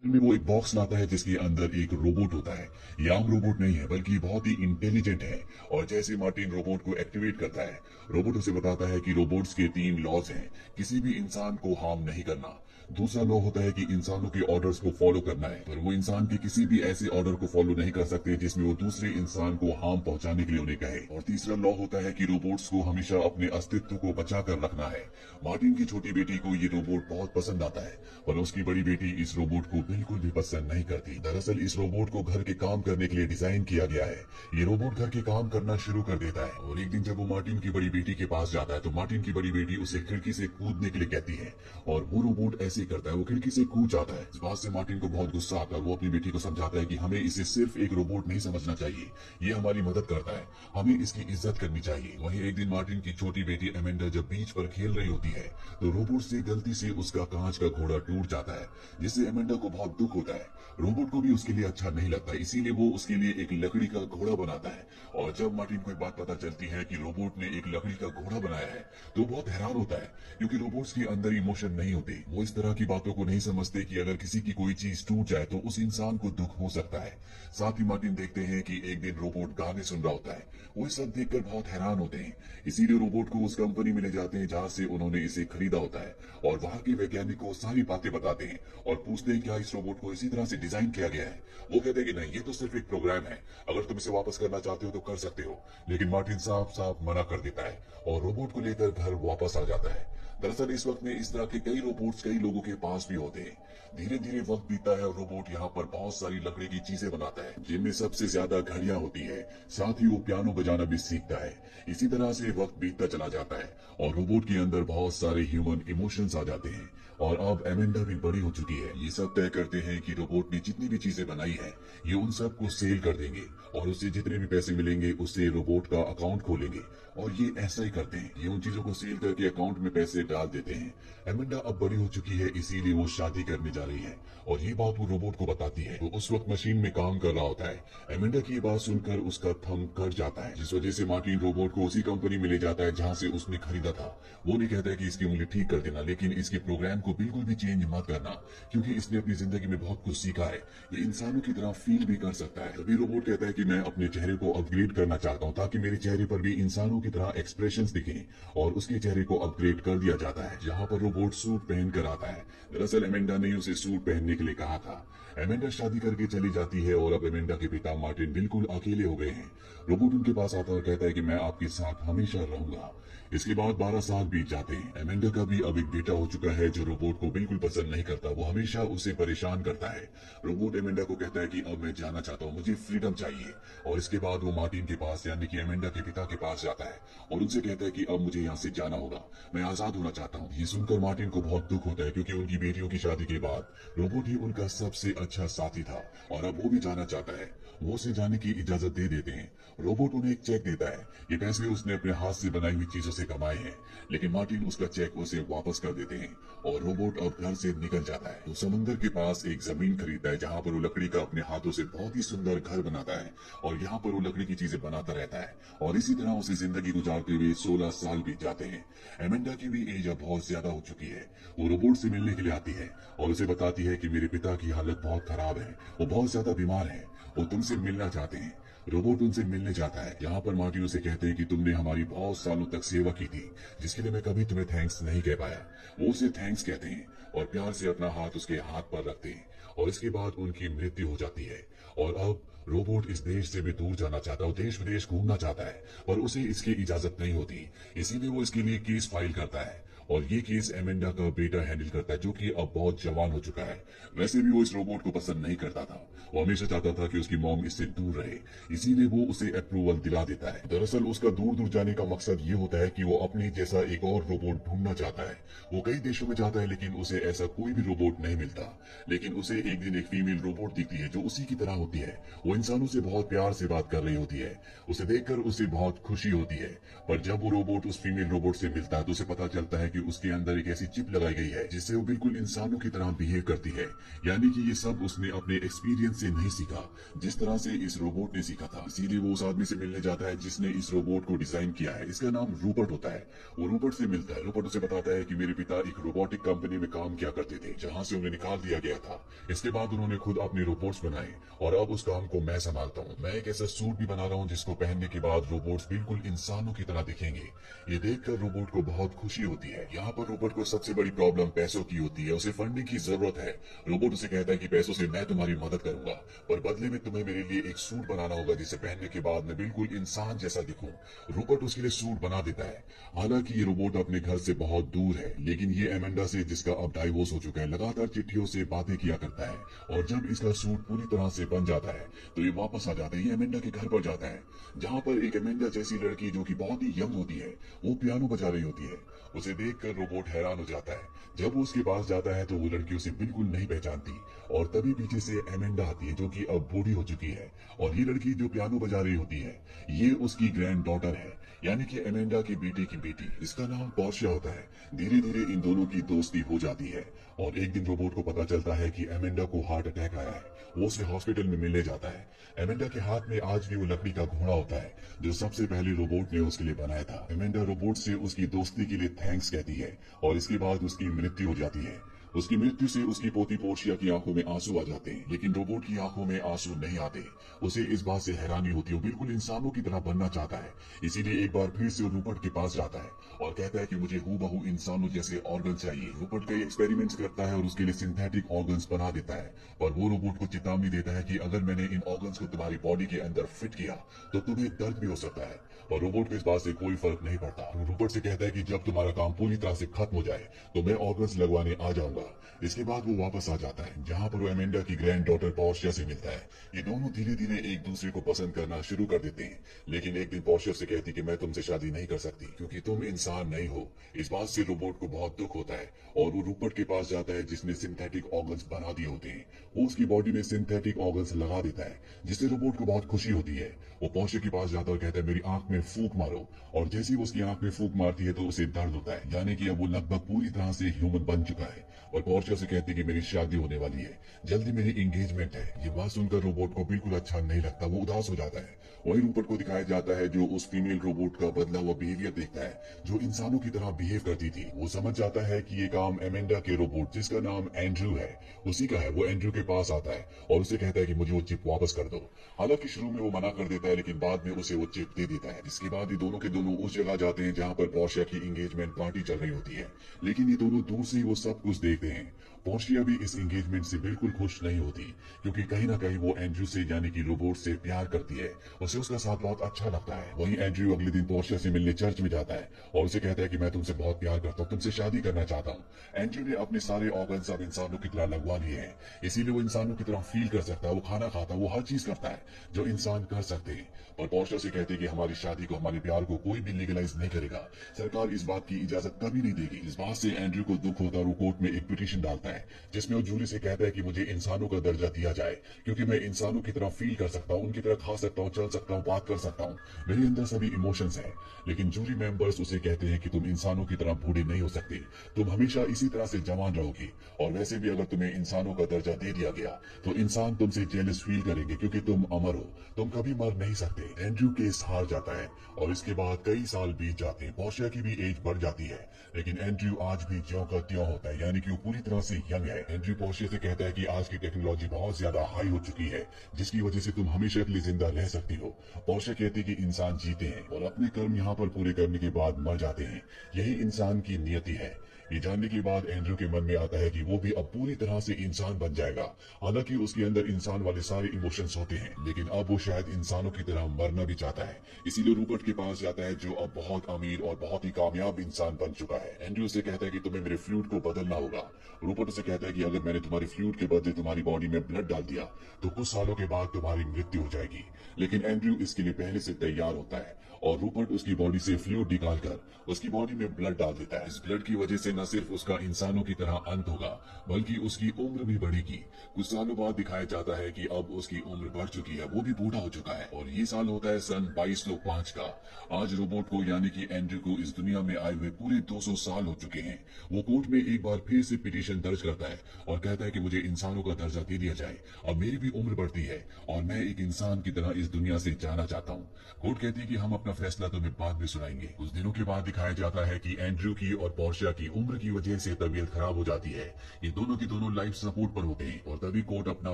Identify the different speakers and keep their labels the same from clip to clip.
Speaker 1: में वो एक बॉक्स लाता है जिसके अंदर एक रोबोट होता है। ये आम रोबोट नहीं है बल्कि बहुत ही इंटेलिजेंट है। और जैसे मार्टिन रोबोट को एक्टिवेट करता है, रोबोट उसे बताता है कि रोबोट्स के 3 लॉज हैं। किसी भी इंसान को हार्म नहीं करना। दूसरा लॉ होता है कि इंसानों के ऑर्डर्स को फॉलो करना है, पर वो इंसान के किसी भी ऐसे ऑर्डर को फॉलो नहीं कर सकते जिसमें वो दूसरे इंसान को हार्म पहुंचाने के लिए उन्हें कहे। और तीसरा लॉ होता है कि रोबोट्स को हमेशा अपने अस्तित्व को बचा कर रखना है। मार्टिन की छोटी बेटी को ये रोबोट बहुत पसंद आता है, पर उसकी बड़ी बेटी इस रोबोट को बिल्कुल भी पसंद नहीं करती। दरअसल इस रोबोट को घर के काम करने के लिए डिजाइन किया गया है। ये रोबोट घर के काम करना शुरू कर देता है और एक दिन जब वो मार्टिन की बड़ी बेटी के पास जाता है तो मार्टिन की बड़ी बेटी उसे खिड़की से कूदने के लिए कहती है और वो रोबोट ऐसे ही करता है, वो खिड़की से कूद जाता है। इस बात से मार्टिन को बहुत गुस्सा आता है। वो अपनी बेटी को समझाता है कि हमें इसे सिर्फ एक रोबोट नहीं समझना चाहिए, ये हमारी मदद करता है, हमें इसकी इज्जत करनी चाहिए। वहीं एक दिन मार्टिन की छोटी बेटी एमेंडा जब बीच पर खेल रही होती है तो रोबोट से गलती से उसका कांच का घोड़ा टूट जाता है, जिससे एमेंडा को बहुत दुख होता है। रोबोट को भी उसके लिए अच्छा नहीं लगता, इसीलिए वो उसके लिए एक लकड़ी का घोड़ा बनाता है। और जब मार्टिन को एक बात पता चलती है कि रोबोट ने एक लकड़ी का घोड़ा बनाया है तो बहुत हैरान होता है, क्योंकि रोबोट्स के अंदर इमोशन नहीं होते। वो इस तरह की बातों को नहीं समझते कि अगर किसी की कोई चीज टूट जाए तो उस इंसान को दुख हो सकता है। साथ ही मार्टिन देखते हैं कि एक दिन रोबोट गाने सुन रहा होता है। वो ये सब देखकर बहुत हैरान होते हैं, इसीलिए रोबोट को उस कंपनी में ले जाते हैं जहाँ से उन्होंने इसे खरीदा होता है। और वहाँ के वैज्ञानिक को सारी बातें बताते हैं और पूछते हैं क्या इस रोबोट को इसी तरह से डिजाइन किया गया है। वो कहते हैं कि नहीं, ये तो सिर्फ एक प्रोग्राम है, अगर तुम इसे वापस करना चाहते हो तो कर सकते हो। लेकिन मार्टिन साफ साफ मना कर देता है और रोबोट को लेकर घर वापस आ जाता है। दरअसल इस वक्त में इस तरह के कई रोबोट्स कई लोगों के पास भी होते हैं। धीरे धीरे वक्त बीतता है और रोबोट यहाँ पर बहुत सारी लकड़ी की चीजें बनाता है, जिनमें सबसे ज्यादा घड़ियां होती है। साथ ही वो पियानो बजाना भी सीखता है। इसी तरह से वक्त बीतता चला जाता है और रोबोट के अंदर बहुत सारे ह्यूमन इमोशंस आ जाते हैं। और अब एमेंडा भी बड़ी हो चुकी है। ये सब तय करते हैं कि रोबोट ने जितनी भी चीजें बनाई है ये उन सब को सेल कर देंगे और उससे जितने भी पैसे मिलेंगे उससे रोबोट का अकाउंट खोलेंगे। और ये ऐसा ही करते हैं, ये उन चीजों को सेल करके अकाउंट में पैसे डाल देते हैं। एमेंडा अब बड़ी हो चुकी है, इसीलिए वो शादी करने जा रही है और ये बात वो रोबोट को बताती है। वो उस वक्त मशीन में काम कर रहा होता है। एमेंडा की ये बात सुनकर उसका थंब कट जाता है, जिस वजह से मार्टिन रोबोट को उसी कंपनी में ले जाता है जहाँ से उसने खरीदा था। वो नहीं कहता है कि इसकी उंगली ठीक कर देना, लेकिन इसके प्रोग्राम को बिल्कुल भी चेंज मत करना, क्योंकि इसने अपनी जिंदगी में बहुत कुछ सीखा है। ये इंसानों की तरह फील भी कर सकता है। तभी रोबोट कहता है कि मैं अपने चेहरे को अपग्रेड करना चाहता हूँ ताकि मेरे चेहरे पर भी इंसानों की तरह एक्सप्रेशंस दिखें। और उसके चेहरे को अपग्रेड कर दिया जाता है, जहाँ पर रोबोट सूट पहन कर आता है। दरअसल एमेंडा ने उसे सूट पहनने के लिए कहा था। एमेंडा शादी करके चली जाती है और अब एमेंडा के पिता मार्टिन बिल्कुल अकेले हो गए हैं। रोबोट उनके पास आता है और कहता है कि मैं आपके साथ हमेशा रहूंगा। इसके बाद 12 साल बीत जाते हैं। एमेंडा का भी अब एक बेटा हो चुका है जो रोबोट को बिल्कुल पसंद नहीं करता, वो हमेशा उसे परेशान करता है। रोबोट एमेंडा को कहता है कि अब मैं जाना चाहता हूँ, मुझे फ्रीडम चाहिए। और इसके बाद वो मार्टिन के पास यानी कि एमेंडा के पिता के पास जाता है और उनसे कहता है कि अब मुझे यहाँ से जाना होगा, मैं आजाद होना चाहता हूँ। ये सुनकर मार्टिन को बहुत दुख होता है, क्योंकि उनकी बेटियों की शादी के बाद रोबोट ही उनका सबसे अच्छा साथी था और अब वो भी जाना चाहता है। वो उसे जाने की इजाजत दे देते हैं। रोबोट उन्हें एक चेक देता है, ये पैसे उसने अपने हाथ से बनाई हुई चीजों से कमाए हैं। लेकिन मार्टिन उसका चेक उसे वापस कर देते हैं और रोबोट अब घर से निकल जाता है। वो समुद्र के पास एक जमीन खरीदता है जहाँ पर वो लकड़ी का अपने हाथों से बहुत ही सुंदर घर बनाता है और यहाँ पर वो लकड़ी की चीजें बनाता रहता है। और इसी तरह उसे जिंदगी गुजारते हुए 16 साल बीत जाते हैं। एमेंडा की भी एज अब बहुत ज्यादा हो चुकी है। वो रोबोट से मिलने के लिए आती है और उसे बताती है कि मेरे पिता की हालत बहुत खराब है, वो बहुत ज्यादा बीमार है, वो तुमसे मिलना चाहते हैं। रोबोट उनसे मिलने जाता है। यहाँ पर मार्टिन उसे कहते हैं कि तुमने हमारी बहुत सालों तक सेवा की थी, जिसके लिए मैं कभी तुम्हें थैंक्स नहीं कह पाया। वो उसे थैंक्स कहते हैं और प्यार से अपना हाथ उसके हाथ पर रखते हैं और इसके बाद उनकी मृत्यु हो जाती है। और अब रोबोट इस देश से भी दूर जाना चाहता है, देश विदेश घूमना चाहता है, पर उसे इसकी इजाजत नहीं होती। इसीलिए वो इसके लिए केस फाइल करता है और ये केस एमेंडा का बेटा हैंडल करता है, जो कि अब बहुत जवान हो चुका है। वैसे भी वो इस रोबोट को पसंद नहीं करता था, वो हमेशा चाहता था कि उसकी मॉम इससे दूर रहे, इसीलिए वो उसे अप्रूवल दिला देता है। दरअसल उसका दूर दूर जाने का मकसद ये होता है कि वो अपने जैसा एक और रोबोट ढूंढना चाहता है। वो कई देशों में जाता है लेकिन उसे ऐसा कोई भी रोबोट नहीं मिलता। लेकिन उसे एक दिन एक फीमेल रोबोट दिखती है जो उसी की तरह होती है। वो इंसानों से बहुत प्यार से बात कर रही होती है। उसे देखकर उसे बहुत खुशी होती है, पर जब वो रोबोट उस फीमेल रोबोट से मिलता है तो उसे पता चलता है कि कि उसके अंदर एक ऐसी चिप लगाई गई है जिससे वो बिल्कुल इंसानों की तरह बिहेव करती है। यानी कि ये सब उसने अपने एक्सपीरियंस से नहीं सीखा, जिस तरह से इस रोबोट ने सीखा था। इसीलिए वो उस आदमी से मिलने जाता है जिसने इस रोबोट को डिजाइन किया है। इसका नाम रूपर्ट होता है। वो रूपर्ट से मिलता है। रूपर्ट उसे बताता है कि मेरे पिता एक रोबोटिक कंपनी में काम किया करते थे, जहाँ से उन्हें निकाल दिया गया था। इसके बाद उन्होंने खुद अपने रोबोट्स बनाए और अब उस काम को मैं संभालता हूँ। मैं एक ऐसा सूट भी बना रहा हूँ जिसको पहनने के बाद रोबोट्स बिल्कुल इंसानों की तरह दिखेंगे। ये देखकर रोबोट को बहुत खुशी होती है। यहाँ पर रोबोट को सबसे बड़ी प्रॉब्लम पैसों की होती है। उसे फंडिंग की जरूरत है। रोबोट उसे कहता है कि पैसों से मैं तुम्हारी मदद करूंगा, पर बदले में तुम्हें मेरे लिए एक सूट बनाना होगा जिसे पहनने के बाद मैं बिल्कुल इंसान जैसा दिखूं। रोबोट उसके लिए सूट बना देता है। हालांकि ये रोबोट अपने घर से बहुत दूर है, लेकिन ये एमेंडा से, जिसका अब डाइवोर्स हो चुका है, लगातार चिट्ठियों से बातें किया करता है। और जब इसका सूट पूरी तरह से बन जाता है तो ये वापस आ जाता है। ये एमेंडा के घर पर जाता है, जहाँ पर एक एमेंडा जैसी लड़की जो कि बहुत ही यंग होती है, वो पियानो बजा रही होती है। उसे देखकर रोबोट हैरान हो जाता है। जब वो उसके पास जाता है तो वो लड़की उसे बिल्कुल नहीं पहचानती और तभी पीछे से एमेंडा आती है, जो कि अब बूढ़ी हो चुकी है। और ये लड़की जो पियानो बजा रही होती है, ये उसकी ग्रैंड डॉटर है, यानी कि एमेंडा की बेटे की बेटी। इसका नाम पोर्शिया होता है। धीरे धीरे इन दोनों की दोस्ती हो जाती है और एक दिन रोबोट को पता चलता है कि एमेंडा को हार्ट अटैक आया है। वो उसे हॉस्पिटल में मिलने जाता है। एमेंडा के हाथ में आज भी वो लकड़ी का घोड़ा होता है जो सबसे पहले रोबोट ने उसके लिए बनाया था। एमेंडा रोबोट से उसकी दोस्ती के लिए थैंक्स कहती है और इसके बाद उसकी मृत्यु हो जाती है। उसकी मृत्यु से उसकी पोती पोर्शिया की आंखों में आंसू आ जाते हैं, लेकिन रोबोट की आंखों में आंसू नहीं आते। उसे इस बात से हैरानी होती है। वो बिल्कुल इंसानों की तरह बनना चाहता है। इसीलिए एक बार फिर से वो रूपर्ट के पास जाता है और कहता है कि मुझे हूबहू इंसानों जैसे ऑर्गन चाहिए। रूपर्ट कई एक्सपेरिमेंट्स करता है और उसके लिए सिंथेटिक ऑर्गन्स बना देता है, पर वो रोबोट को चेतावनी देता है कि अगर मैंने इन ऑर्गन्स को तुम्हारी बॉडी के अंदर फिट किया तो तुम्हें दर्द भी हो सकता है। और रोबोट को इस बात से कोई फर्क नहीं पड़ता। रूपर्ट से कहता है कि जब तुम्हारा काम पूरी तरह से खत्म हो जाए तो मैं ऑर्गन्स लगवाने आ जाऊंगा। इसके बाद वो वापस आ जाता है, जहाँ पर वो एमेंडा की ग्रैंड डॉटर पोर्शिया से मिलता है। ये दोनों धीरे धीरे एक दूसरे को पसंद करना शुरू कर देते हैं, लेकिन एक दिन पोर्शिया से कहती कि मैं तुमसे शादी नहीं कर सकती क्योंकि तुम इंसान नहीं हो। इस बात से रोबोट को बहुत दुख होता है और वो रूपर्ट के पास जाता है जिसने सिंथेटिक ऑर्गन्स बना दिए होते हैं। वो उसकी बॉडी में सिंथेटिक ऑर्गन्स लगा देता है, जिससे रोबोट को बहुत खुशी होती है। वो पोर्शिया के पास जाता है और कहता है मेरी आंख में फूंक मारो, और जैसे ही वो उसकी आंख में फूंक मारती है तो उसे दर्द होता है, यानी कि अब वो लगभग पूरी तरह से ह्यूमन बन चुका है। और पोर्शिया से कहती है कि मेरी शादी होने वाली है, जल्दी मेरी एंगेजमेंट है। ये बात सुनकर रोबोट को बिल्कुल अच्छा नहीं लगता। वो उदास हो जाता है। वही रूपर्ट को दिखाया जाता है जो उस फीमेल रोबोट का बदला हुआ बिहेवियर देखता है, जो इंसानों की तरह बिहेव करती थी। वो समझ जाता है कि ये काम एमेंडा के रोबोट, जिसका नाम एंड्रयू है, उसी का है। वो एंड्रयू के पास आता है और उसे कहता है कि मुझे वो चिप वापस कर दो। हालांकि शुरू में वो मना कर देता है, लेकिन बाद में उसे वो चिप दे देता है। इसके बाद ये दोनों के दोनों उस जगह जाते हैं जहाँ पर पोर्शिया की एंगेजमेंट पार्टी चल रही होती है, लेकिन ये दोनों दूर से ही वो सब कुछ देखते हैं। पोर्शिया भी इस एंगेजमेंट से बिल्कुल खुश नहीं होती, क्योंकि कहीं ना कहीं वो एंड्रयू से, यानी कि रोबोट से प्यार करती है। उसे उसका साथ बहुत अच्छा लगता है। वहीं एंड्रयू अगले दिन पोर्शिया से मिलने चर्च में जाता है और उसे कहता है कि मैं तुमसे बहुत प्यार करता हूँ, तुमसे शादी करना चाहता हूँ। एंड्रयू ने अपने सारे ऑर्गन सब इंसानों की तरह लगवा लिए हैं, इसीलिए वो इंसानों की तरह फील कर सकता है। वो खाना खाता है, वो हर चीज करता है जो इंसान कर सकते हैं। और पोर्शिया से कहते हैं कि हमारी शादी को, हमारे प्यार को कोई भी लीगलाइज नहीं करेगा। सरकार इस बात की इजाजत कभी नहीं देगी। इस बात से एंड्रयू को दुख होता है और वो कोर्ट में एक पिटीशन डालता है, जिसमें वो जूरी से कहता है कि मुझे इंसानों का दर्जा दिया जाए, क्योंकि मैं इंसानों की तरह फील कर सकता हूँ, उनकी तरह खा सकता हूँ, चल सकता हूँ, बात कर सकता हूँ। मेरे अंदर सभी इमोशंस हैं। लेकिन जूरी मेंबर्स उसे कहते हैं कि तुम इंसानों की तरह बूढ़े नहीं हो सकते, तुम हमेशा इसी तरह से जवान रहोगी। और वैसे भी अगर तुम्हें इंसानों का दर्जा दे दिया गया तो इंसान तुमसे जेलस फील करेंगे, क्योंकि तुम अमर हो, तुम कभी मर नहीं सकते। एंड्रयू केस हार जाता है और इसके बाद कई साल बीत जाते हैं। पोर्शिया की भी एज बढ़ जाती है, लेकिन एंड्रयू आज भी ज्यों का त्यों होता है, यानी कि वो पूरी तरह से यंग है। एंड्रयू पोर्शिया से कहता है कि आज की टेक्नोलॉजी बहुत ज्यादा हाई हो चुकी है, जिसकी वजह से तुम हमेशा के लिए जिंदा रह सकती हो। पोर्शिया कहती है कि इंसान जीते हैं और अपने कर्म यहाँ पर पूरे करने के बाद मर जाते हैं, यही इंसान की नियति है। ये जानने के बाद एंड्रयू के मन में आता है कि वो भी अब पूरी तरह से इंसान बन जाएगा। हालांकि उसके अंदर इंसान वाले सारे इमोशंस होते हैं, लेकिन अब वो शायद इंसानों की तरह मरना भी चाहता है। इसीलिए रूपर्ट के पास जाता है, जो अब बहुत अमीर और बहुत ही कामयाब इंसान बन चुका है। एंड्रयू से कहता है कि तुम्हें मेरे फ्लूइड को बदलना होगा। रूपर्ट से कहता है कि अगर मैंने तुम्हारी फ्लूइड के बदले तुम्हारी बॉडी में ब्लड डाल दिया तो कुछ सालों के बाद तुम्हारी मृत्यु हो जाएगी। लेकिन एंड्रयू इसके लिए पहले से तैयार होता है और रूपर्ट उसकी बॉडी से फ्लूइड निकालकर उसकी बॉडी में ब्लड डाल देता है। इस ब्लड की वजह से न सिर्फ उसका इंसानों की तरह अंत होगा बल्कि उसकी उम्र भी बढ़ेगी। कुछ सालों बाद दिखाया जाता है कि अब उसकी उम्र बढ़ चुकी है, वो भी बूढ़ा हो चुका है और ये साल होता है सन 2205 का। आज रोबोट को यानी कि एंड्रयू को इस दुनिया में आए हुए पूरे 200 साल हो चुके हैं। वो कोर्ट में एक बार फिर से पिटीशन दर्ज करता है और कहता है कि मुझे इंसानों का दर्जा दे दिया जाए। अब मेरी भी उम्र बढ़ती है और मैं एक इंसान की तरह इस दुनिया से जाना चाहता हूँ। कोर्ट कहती है कि हम अपना फैसला तुम्हें बाद में सुनाएंगे। कुछ दिनों के बाद दिखाया जाता है कि एंड्रयू की और पोर्शिया की उम्र की वजह से तबीयत खराब हो जाती है। ये दोनों की दोनों लाइफ सपोर्ट पर होते हैं और तभी कोर्ट अपना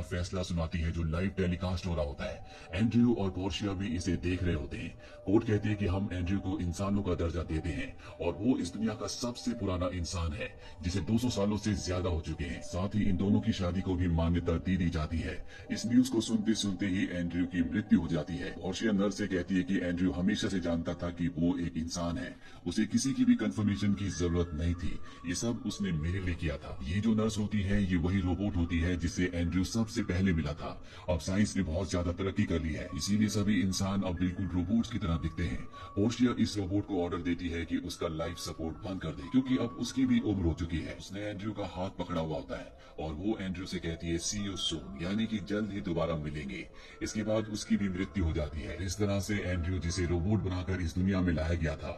Speaker 1: फैसला सुनाती है जो लाइव टेलीकास्ट हो रहा होता है। एंड्रयू और पोर्शिया भी इसे देख रहे होते हैं। कोर्ट कहती है कि हम एंड्रयू को इंसानों का दर्जा देते हैं और वो इस दुनिया का सबसे पुराना इंसान है जिसे 200 सालों से ज्यादा हो चुके हैं। साथ ही इन दोनों की शादी को भी मान्यता दे दी जाती है। इस न्यूज को सुनते सुनते ही एंड्रयू की मृत्यु हो जाती है। पोर्शिया नर्स से कहती है कि एंड्रयू हमेशा से जानता था कि वो एक इंसान है, उसे किसी की भी कंफर्मेशन की जरूरत नहीं थी, ये सब उसने मेरे लिए किया था। ये जो नर्स होती है ये वही रोबोट होती है जिससे एंड्रयू सबसे पहले मिला था। अब साइंस ने बहुत ज्यादा तरक्की कर ली है, इसीलिए सभी इंसान अब बिल्कुल रोबोट्स की तरह दिखते हैं। पोर्शिया इस रोबोट को ऑर्डर देती है कि उसका लाइफ सपोर्ट बंद कर दे क्योंकि अब उसकी भी उम्र हो चुकी है। उसने एंड्रयू का हाथ पकड़ा हुआ होता है और वो एंड्रयू से कहती है सी यू सून, यानी कि जल्द ही दोबारा मिलेंगे। इसके बाद उसकी भी मृत्यु हो जाती है। इस तरह से एंड्रयू जिसे रोबोट बनाकर इस दुनिया में लाया गया था